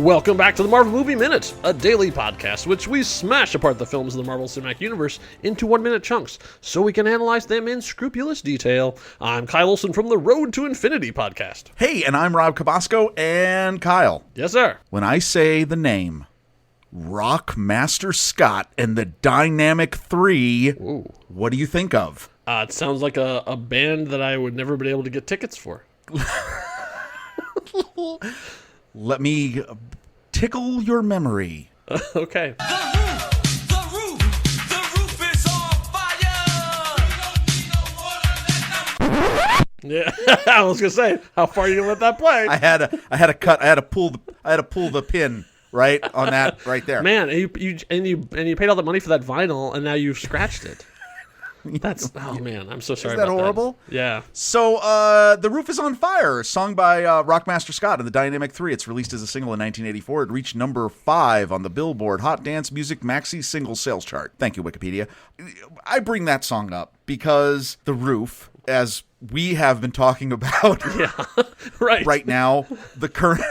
Welcome back to the Marvel Movie Minute, a daily podcast which we smash apart the films of the Marvel Cinematic Universe into 1-minute chunks so we can analyze them in scrupulous detail. I'm Kyle Olson from the Road to Infinity podcast. Hey, and I'm Rob Cabasco, and Kyle. Yes, sir. When I say the name Rockmaster Scott and the Dynamic 3, Ooh. What do you think of? It sounds like a band that I would never be able to get tickets for. Let me tickle your memory. Okay. The roof is on fire. Yeah, I was gonna say, how far are you gonna let that play? I had to pull the pin right on that right there. Man, and you paid all that money for that vinyl, and now you've scratched it. That's man, I'm so sorry. Is that about horrible? That. Yeah. So, The Roof is on Fire, sung by Rockmaster Scott and the Dynamic 3. It's released as a single in 1984. It reached number 5 on the Billboard Hot Dance Music Maxi Single Sales Chart. Thank you, Wikipedia. I bring that song up because The Roof, as we have been talking about right now, the current...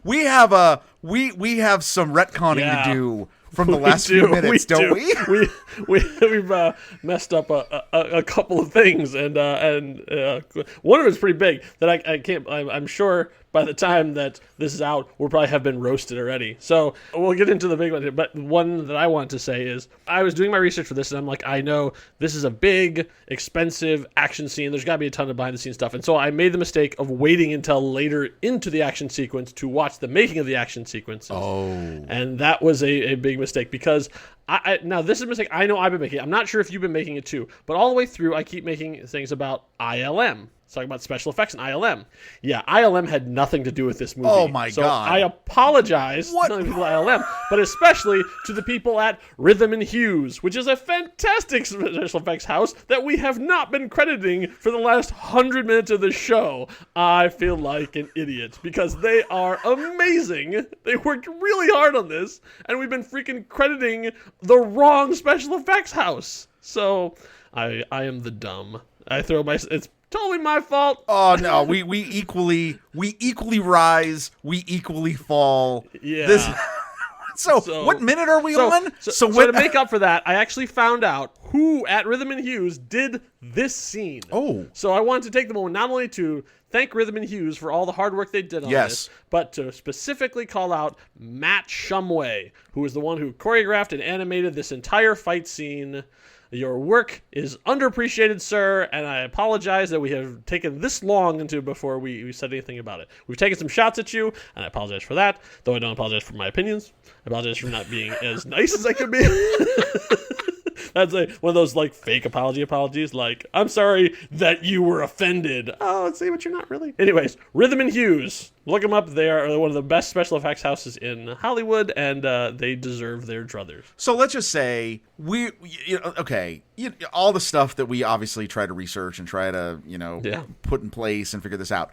we have some retconning to do from the last few minutes, don't we? We've messed up a couple of things, and one of it's pretty big that I can't. I'm sure by the time that this is out, we'll probably have been roasted already. So we'll get into the big one. But one that I want to say is I was doing my research for this, and I'm like, I know this is a big, expensive action scene. There's got to be a ton of behind-the-scenes stuff. And so I made the mistake of waiting until later into the action sequence to watch the making of the action sequences. Oh. And that was a big mistake because now this is a mistake I know I've been making. I'm not sure if you've been making it too, but all the way through I keep making things about ILM. Talking about special effects and ILM. Yeah, ILM had nothing to do with this movie. Oh my so God. I apologize not only to people at ILM, but especially to the people at Rhythm Hues, which is a fantastic special effects house that we have not been crediting for the last 100 minutes of the show. I feel like an idiot because they are amazing. They worked really hard on this, and we've been freaking crediting the wrong special effects house. So I am the dumb. It's totally my fault. Oh no, we equally rise, we equally fall. Yeah. So what minute are we on? So to make up for that, I actually found out who at Rhythm Hues did this scene. Oh. So I wanted to take the moment not only to thank Rhythm Hues for all the hard work they did on this, but to specifically call out Matt Shumway, who is the one who choreographed and animated this entire fight scene. Your work is underappreciated, sir, and I apologize that we have taken this long before we said anything about it. We've taken some shots at you, and I apologize for that, though I don't apologize for my opinions. I apologize for not being as nice as I could be. That's one of those fake apologies, like, I'm sorry that you were offended. Oh, let's see what you're not really. Anyways, Rhythm Hues. Look them up. They are one of the best special effects houses in Hollywood, and they deserve their druthers. So let's just say all the stuff that we obviously try to research and try to put in place and figure this out.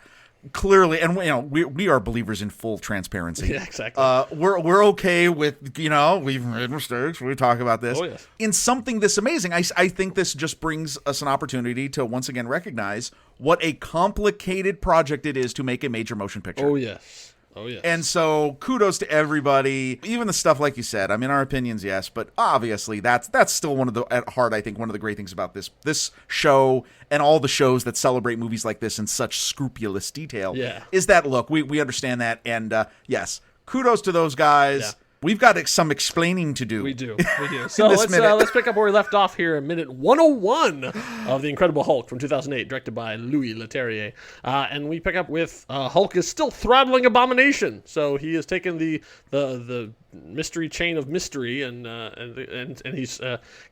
Clearly, and we are believers in full transparency. Yeah, exactly. We're okay with we've made mistakes. We talk about this. Oh, yes. In something this amazing. I think this just brings us an opportunity to once again recognize what a complicated project it is to make a major motion picture. Oh yes. Oh, yeah. And so kudos to everybody, even the stuff like you said. I mean, our opinions, yes, but obviously that's still at heart, I think, one of the great things about this show and all the shows that celebrate movies like this in such scrupulous detail is that, look, we understand that. And yes, kudos to those guys. Yeah. We've got some explaining to do. We do. So let's pick up where we left off here in minute 101 of The Incredible Hulk from 2008, directed by Louis Leterrier. And we pick up with Hulk is still throttling Abomination. So he has taken the mystery chain of mystery and he's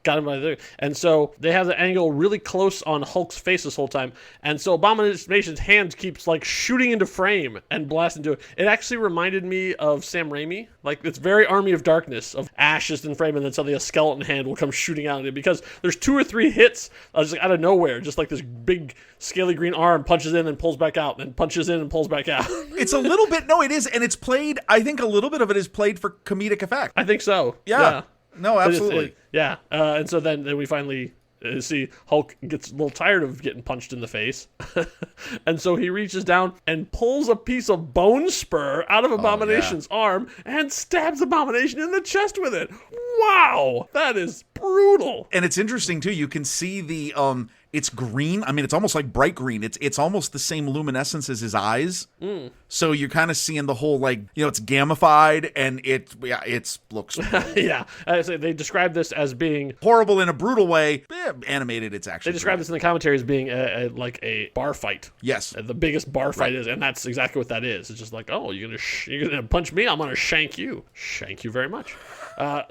got him by the... And so they have the angle really close on Hulk's face this whole time. And so Abomination's hand keeps shooting into frame and blasting into it. It actually reminded me of Sam Raimi. It's very Army of Darkness, of ashes in frame, and then suddenly a skeleton hand will come shooting out of it because there's 2 or 3 hits just out of nowhere, just this big scaly green arm punches in and pulls back out, and punches in and pulls back out. It's a little bit, no, it is, and it's played, I think a little bit of it is played for comedic effect. I think so. Yeah. No, absolutely. And so then we finally See, Hulk gets a little tired of getting punched in the face. And so he reaches down and pulls a piece of bone spur out of Abomination's arm and stabs Abomination in the chest with it. Wow, that is brutal. And it's interesting too. You can see the it's green. I mean, it's almost like bright green. It's almost the same luminescence as his eyes. So you're kind of seeing the whole, like, you know, it's gamified, and it looks Yeah, they describe this as being horrible in a brutal way. Animated, it's actually. They describe this in the commentary as being like a bar fight. Yes, the biggest bar fight is, and that's exactly what that is. It's just like, oh, you're gonna punch me, I'm gonna shank you. Shank you very much.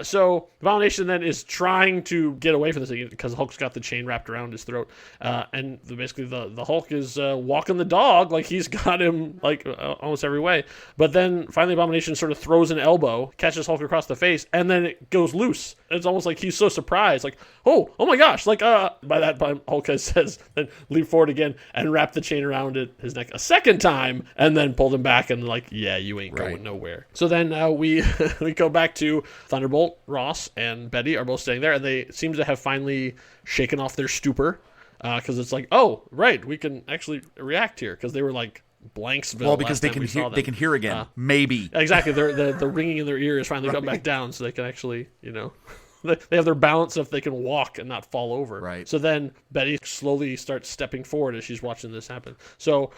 So Abomination then is trying to get away from this thing because Hulk's got the chain wrapped around his throat, and basically the Hulk is walking the dog, like he's got him like almost every way. But then finally Abomination sort of throws an elbow, catches Hulk across the face, and then it goes loose. It's almost like he's so surprised, like, oh my gosh, like by that time Hulk says, then leap forward again and wrap the chain around his neck a second time, and then pulled him back and like, yeah, you ain't going nowhere. So then we go back to Thunderbolt, Ross, and Betty are both staying there, and they seem to have finally shaken off their stupor, because it's like, oh, right, we can actually react here, because they were like Blanksville. Well, because they can hear again, maybe. Exactly, the ringing in their ears finally come back down, so they can actually, you know, they have their balance if they can walk and not fall over. Right. So then Betty slowly starts stepping forward as she's watching this happen. So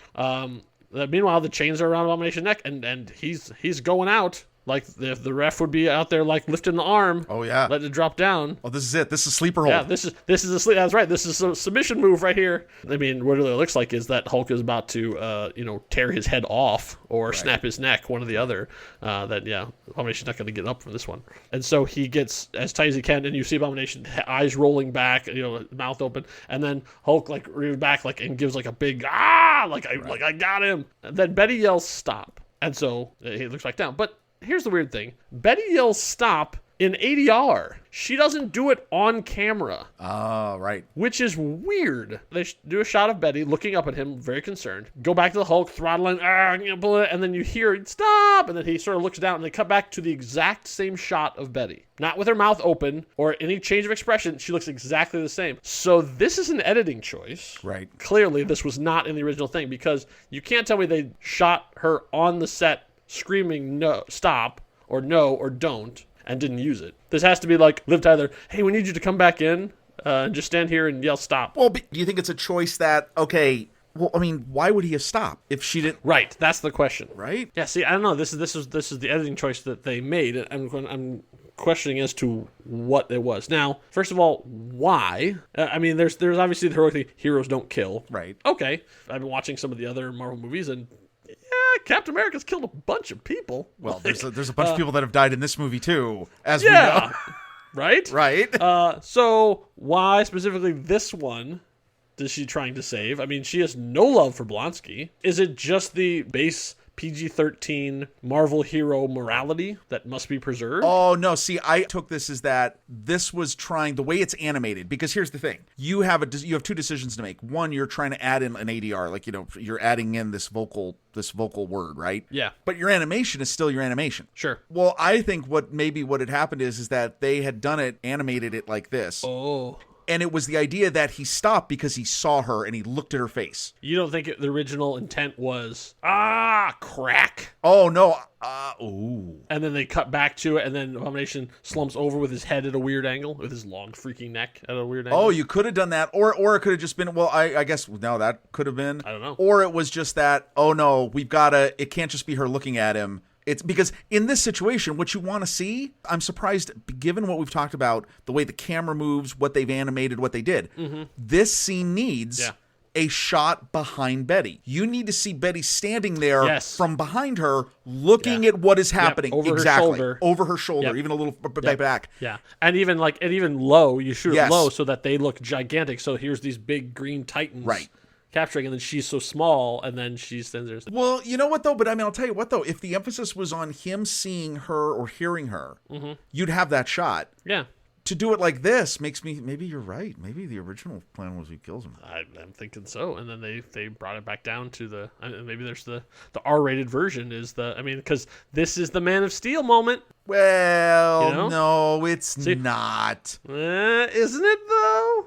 meanwhile, the chains are around Abomination's neck, and he's going out. Like, if the ref would be out there, like, lifting the arm. Oh, yeah. Letting it drop down. Oh, this is it. This is sleeper hold. Yeah, this is a sleep. That's right. This is a submission move right here. I mean, what it really looks like is that Hulk is about to, tear his head off or snap his neck, one or the other. Abomination's not going to get up from this one. And so he gets as tight as he can, and you see Abomination, eyes rolling back, mouth open, and then Hulk, like, rears back, like, and gives, like, a big, I got him. And then Betty yells, stop. And so he looks back down. But here's the weird thing. Betty yells stop in ADR. She doesn't do it on camera. Oh, right. Which is weird. They do a shot of Betty looking up at him, very concerned. Go back to the Hulk, throttling, and then you hear, stop! And then he sort of looks down, and they cut back to the exact same shot of Betty. Not with her mouth open or any change of expression. She looks exactly the same. So this is an editing choice. Right. Clearly, this was not in the original thing, because you can't tell me they shot her on the set screaming no, stop, or no, or don't, and didn't use it. This has to be like Liv Tyler, hey, we need you to come back in and just stand here and yell stop. Well, do you think it's a choice that, okay, well, I mean, why would he have stopped if she didn't? Right, that's the question. Right? Yeah, see, I don't know. This is the editing choice that they made. I'm questioning as to what it was. Now, first of all, why? I mean, there's obviously the heroic thing, heroes don't kill. Right. Okay. I've been watching some of the other Marvel movies, and Captain America's killed a bunch of people. Well, there's a bunch of people that have died in this movie too, as we know. Right? Right. So why specifically this one is she trying to save? I mean, she has no love for Blonsky. Is it just the base PG-13 Marvel hero morality that must be preserved? Oh, no. See, I took this as that this was trying, the way it's animated, because here's the thing. You have two decisions to make. One, you're trying to add in an ADR, like, you're adding in this vocal word, right? Yeah. But your animation is still your animation. Sure. Well, I think what had happened is that they had done it, animated it like this. Oh. And it was the idea that he stopped because he saw her and he looked at her face. You don't think the original intent was, crack? Oh, no. Ooh. And then they cut back to it, and then Abomination slumps over with his head at a weird angle, with his long freaking neck at a weird angle. Oh, you could have done that. Or it could have just been, well, I guess, no, that could have been. I don't know. Or it was just that, oh, no, it can't just be her looking at him. It's because in this situation, what you want to see, I'm surprised, given what we've talked about, the way the camera moves, what they've animated, what they did. Mm-hmm. This scene needs a shot behind Betty. You need to see Betty standing there from behind her, looking at what is happening. Over her shoulder. Over her shoulder, even a little back. Yeah. And even low, you shoot it low so that they look gigantic. So here's these big green titans. Right. Capturing, and then she's so small, and then she stands there. Well, you know what, though? But I mean, I'll tell you what, though. If the emphasis was on him seeing her or hearing her, you'd have that shot. Yeah. To do it like this makes me, maybe you're right. Maybe the original plan was he kills him. I'm thinking so. And then they brought it back down to maybe there's the R-rated version because this is the Man of Steel moment. Well, no, it's not. Isn't it, though?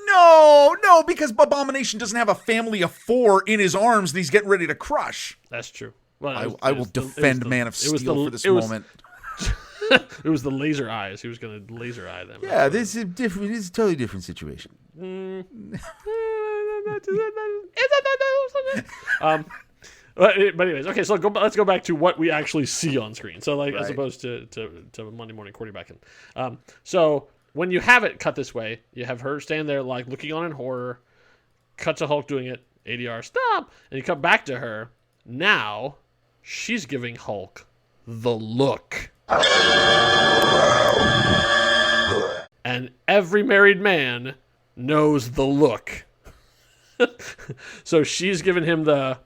No, because Abomination doesn't have a family of 4 in his arms that he's getting ready to crush. That's true. Well, I will defend Man of Steel for this moment. It was the laser eyes. He was going to laser eye them. Yeah, this is different. This is a totally different situation. But anyways, okay. So let's go back to what we actually see on screen. So like, as Right. opposed to Monday morning quarterbacking. So when you have it cut this way, you have her stand there like looking on in horror. Cut to Hulk doing it. ADR stop, and you come back to her. Now she's giving Hulk the look. And every married man knows the look. So she's giving him the,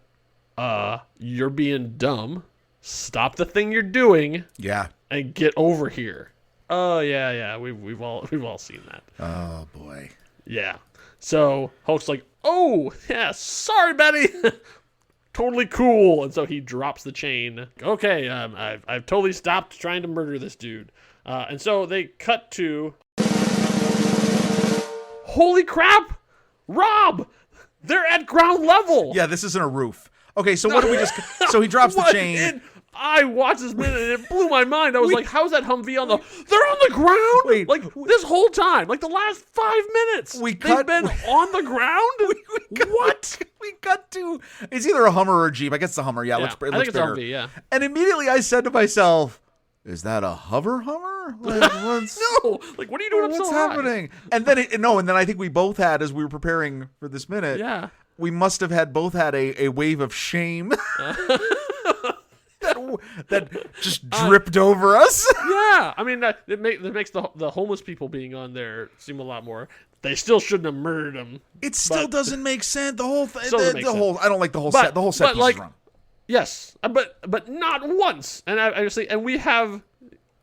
you're being dumb. Stop the thing you're doing Yeah. and get over here. Oh yeah. We've all seen that. Oh boy. Yeah. So Hulk's like, oh yeah, sorry, Betty. Totally cool. And so he drops the chain. Okay, I've totally stopped trying to murder this dude. And so they cut to, holy crap, Rob, they're at ground level. Yeah, this isn't a roof. Okay, so what do we just? So he drops the What? chain. I watched this minute and it blew my mind. I was like, how's that Humvee on the... They're on the ground? Wait. Like, this whole time. Like, the last 5 minutes. We They've cut- been on the ground? What? We cut to. It's either a Hummer or a Jeep. I guess it's a Hummer. Yeah, Yeah, it I looks think it's bigger. Humvee, yeah. And immediately I said to myself, "Is that a Hummer? Like, what's No! Like, what are you doing up what's so high? happening?" And then and then I think we both had, as we were preparing for this minute. Yeah. We must have both had a wave of shame that just dripped over us. Yeah. I mean, it makes the homeless people being on there seem a lot more... They still shouldn't have murdered him. It still doesn't make sense. The whole thing. Still doesn't make The whole. I don't like the whole set. The whole set but piece like, is wrong. Yes, but not once. And I just and we have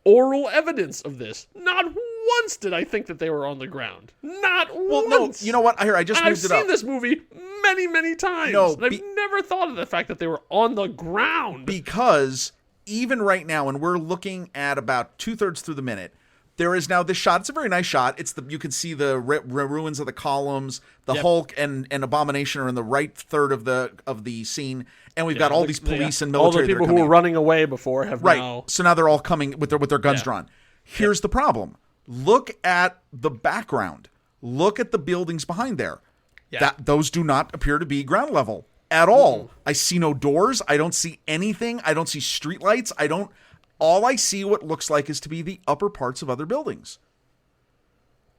oral evidence of this. Not once did I think that they were on the ground. Not Well, no. once. You know what? Here, I just And I've moved it up. seen this movie many times. No, and I've never thought of the fact that they were on the ground. Because even right now, when we're looking at about 2/3 through the minute, there is now this shot. It's a very nice shot. It's you can see the ruins of the columns. The Yep. Hulk and Abomination are in the right third of the scene, and we've got all these police and military. all the people that are who were coming. running away before have Right. now. So now they're all coming with their guns Yeah. drawn. Here's the problem. Look at the background. Look at the buildings behind there. Yeah. Those do not appear to be ground level at all. I see no doors. I don't see anything. I don't see streetlights. All I see what looks like is to be the upper parts of other buildings.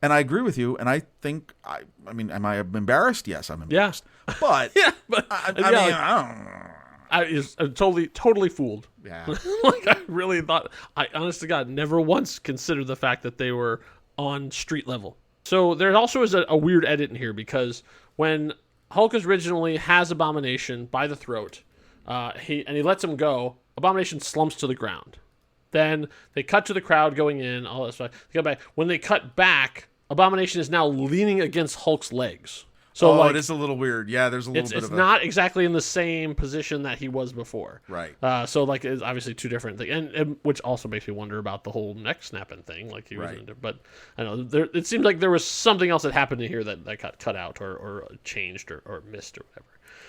And I agree with you. And I think, I mean, am I embarrassed? Yes, I'm embarrassed. But, Yeah, but I yeah, mean, like, I don't know. I'm totally fooled. Yeah. Like I really thought. I honest to God never once considered the fact that they were on street level. So there also is a weird edit in here because when Hulk originally has Abomination by the throat, he lets him go. Abomination slumps to the ground. Then they cut to the crowd going in. All that stuff. They come back. When they cut back, Abomination is now leaning against Hulk's legs. So like, it is a little weird. Yeah, there's a little bit it's of a... not exactly in the same position that he was before. Right. So like it's obviously two different things, and which also makes me wonder about the whole neck snapping thing. Like he was, but I know it seems like there was something else that happened in here that got cut out or changed or missed or whatever.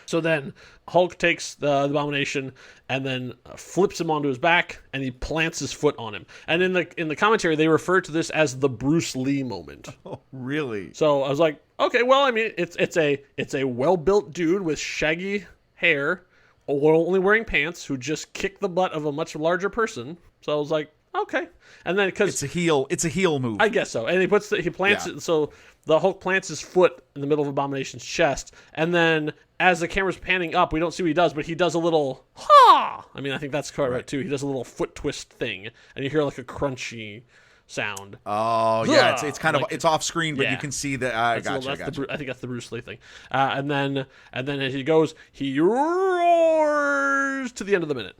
So then Hulk takes the Abomination and then flips him onto his back, and he plants his foot on him. And in the commentary, they refer to this as the Bruce Lee moment. Oh, really? So I was like, okay, well, I mean, it's a well-built dude with shaggy hair, only wearing pants, who just kicked the butt of a much larger person. So I was like, okay. And then because It's a heel move. I guess so. And he plants it. So the Hulk plants his foot in the middle of Abomination's chest, and then as the camera's panning up, we don't see what he does, but he does a little ha. I mean, I think that's correct too. He does a little foot twist thing, and you hear like a crunchy sound. Oh, yeah. It's kind of Like- it's off screen, but Yeah. you can see that. I gotcha. I think that's the Bruce Lee thing. And then as he goes, he roars to the end of the minute.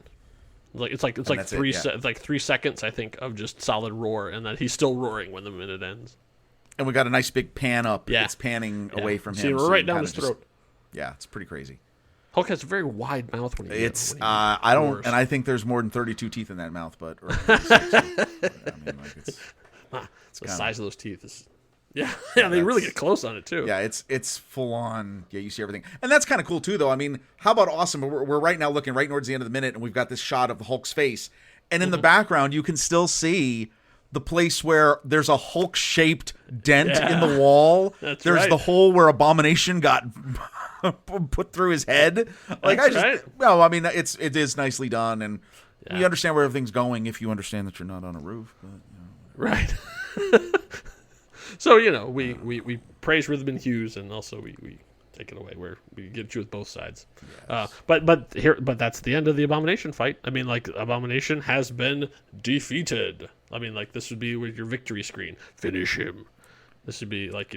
It's like that's it, yeah. it's like 3 seconds, I think, of just solid roar, and then he's still roaring when the minute ends. And we got a nice big pan up. Yeah. It's panning away from See, him. we're right you down kinda his throat. Yeah, it's pretty crazy. Hulk has a very wide mouth when he It's when he I don't, roars. and I think there's more than 32 teeth in that mouth, but or 36 teeth. I mean, like it's the kinda- size of those teeth is Yeah, yeah, they really get close on it too. Yeah, it's full on. Yeah, you see everything, and that's kind of cool too. Though, I mean, how about awesome? We're right now looking right towards the end of the minute, and we've got this shot of the Hulk's face, and in the background, you can still see the place where there's a Hulk-shaped dent in the wall. That's there's right. the hole where Abomination got put through his head. Like That's right. I mean, it is nicely done, and you understand where everything's going if you understand that you're not on a roof. But, Right. So, we praise Rhythm Hues, and also we take it away where we get you with both sides. Yes. But that's the end of the Abomination fight. I mean, like, Abomination has been defeated. I mean, like, this would be with your victory screen. Finish him. This would be like,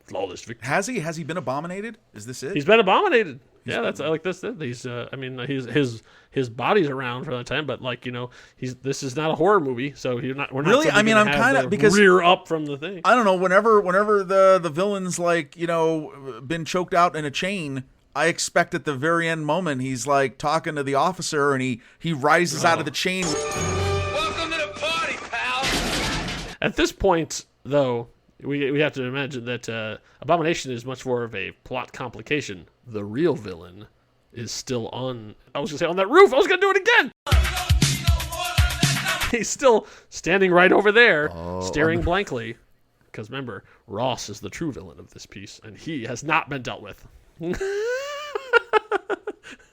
flawless victory. Has he been abominated? Is this it? He's been abominated. Yeah, that's like this. He's his body's around for that time, but this is not a horror movie, so we're not Really? I mean, I'm kind of because rear up from the thing. I don't know. Whenever the villain's been choked out in a chain, I expect at the very end moment he's like talking to the officer and he rises out of the chain. Welcome to the party, pal. At this point, though, we have to imagine that Abomination is much more of a plot complication. The real villain is still on. I was gonna say on that roof. I was gonna do it again. He's still standing right over there, staring blankly. Because remember, Ross is the true villain of this piece, and he has not been dealt with.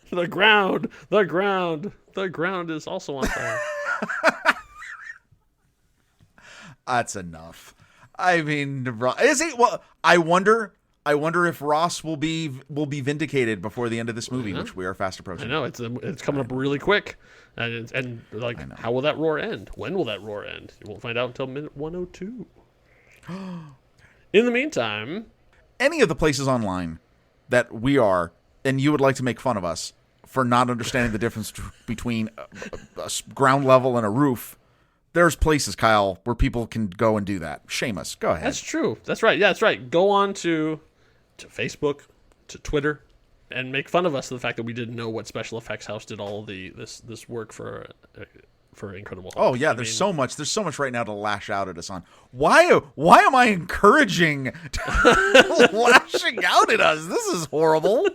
The ground is also on fire. That's enough. I mean, is he? Well, I wonder if Ross will be vindicated before the end of this movie, which we are fast approaching. I know it's coming up really quick, and how will that roar end? When will that roar end? You won't find out until minute 102. In the meantime, any of the places online that we are, and you would like to make fun of us for not understanding the difference between a ground level and a roof. There's places, Kyle, where people can go and do that. Shame us. Go ahead. that's true. That's right. Yeah, that's right. Go on to Facebook, to Twitter, and make fun of us for the fact that we didn't know what special effects house did all this work for Incredible Hulk. Oh yeah, there's so much right now to lash out at us on. Why am I encouraging lashing out at us? This is horrible.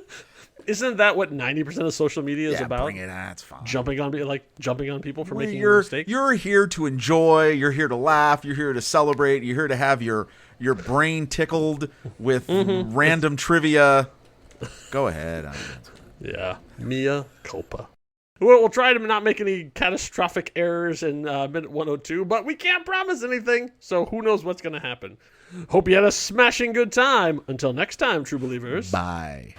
Isn't that what 90% of social media is about? Bring it. That's fine. Jumping on people for making You're mistakes. You're here to enjoy. You're here to laugh. You're here to celebrate. You're here to have your brain tickled with random trivia. Go ahead. Yeah, Mia culpa. We'll try to not make any catastrophic errors in minute 102, but we can't promise anything, so who knows what's going to happen. Hope you had a smashing good time. Until next time, true believers. Bye.